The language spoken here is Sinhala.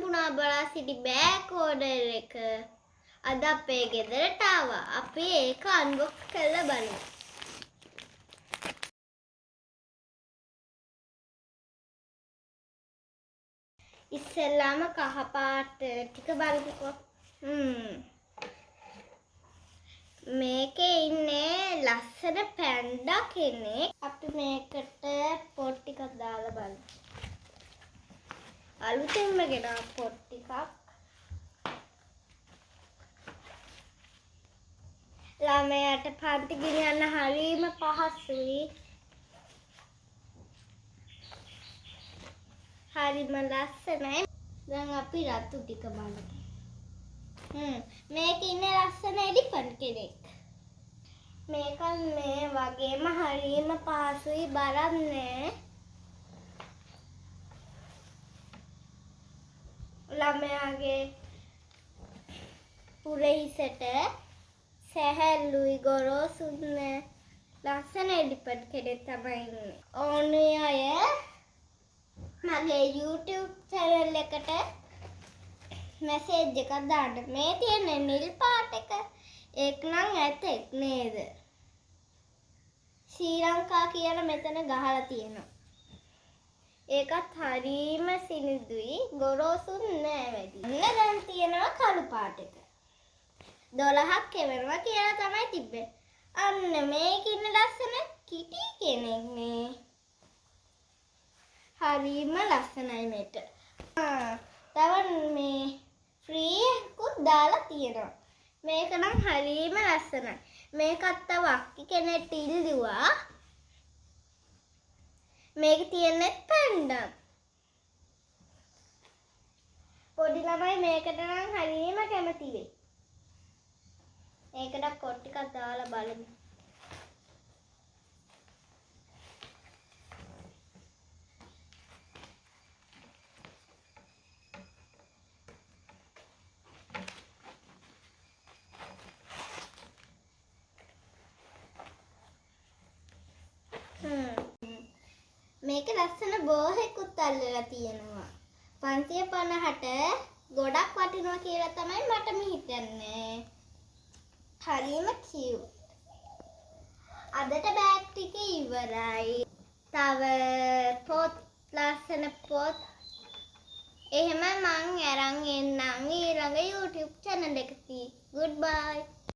පුනා බලා සිටි බෑග් ඕඩර් එක අද අපේ ගෙදරට ආවා. අපි ඒක අන්බොක්ස් කරලා බලමු. ඉස්සෙල්ලාම කහ පාට ටික බලමුකෝ. මේකේ ඉන්නේ ලස්සන පැන්ඩා කෙනෙක්. අපි මේකට පොත් ටිකක් දාලා බලමු. අලුතෙන්ම ගෙනා පොත් ටිකක්. ළමයාට පන්ති ගෙනියන්න හරිම පහසුයි. හරිම ලස්සනයි. දැන් අපි රතු ටික බලමු. මේක ඉන්නේ ලස්සන එලිෆන්ට් කෙනෙක්. මේක මේ වගේම හරිම පහසුයි බරක් නෑ. ළමයාගේ පුරහිසට සැහැල්ලුයි ගොරෝසුත් නෑ. ලස්සන එලිෆන්ට් කෙනෙක් තමයි ඉන්නේ. ඕනේ අය මගේ YouTube channel එකට මැසේජ් එකක් දාන්න. මේ තියෙන නිල් පාට එක ඒක නම් ඇතෙක් නේද? ශ්‍රී ලංකා කියලා මෙතන ගහලා තියෙනවා. ඒකත් හරීම සිනිඳුයි ගොරෝසුත් නෑ වැඩි. දැන් තියෙනවා කළු පාට එක. 12ක් එවනවා කියලා තමයි තිබ්බේ. අන්න මේක ඉන්න ලස්සන කිටි කෙනෙක් නේ. හරිම ලස්සනයි මේක. තව මේ ෆ්‍රී එකකුත් දාලා තියෙනවා. මේක නම් හරිම ලස්සනයි. මේකත් තව අක්කි කෙනෙක්ට ඉල්ලුවා. මේක තියෙන්නේ පැන්ඩා. පොඩි ළමයි මේකට නම් හරිම කැමති වෙයි. මේකට පොත් ටිකක් දාලා බලමු. මේක ලස්සන බෝහෙකුත් අල්ලලා තියෙනවා. 550ට ගොඩක් වටිනවා කියලා තමයි මට හිතන්නේ. හරිම කියුට්. අදට බෑග් ටික ඉවරයි. තව පොත් ලස්සන පොත් එහෙම මං අරන් එන්නම් ඊළඟ YouTube channel එකදී. Goodbye.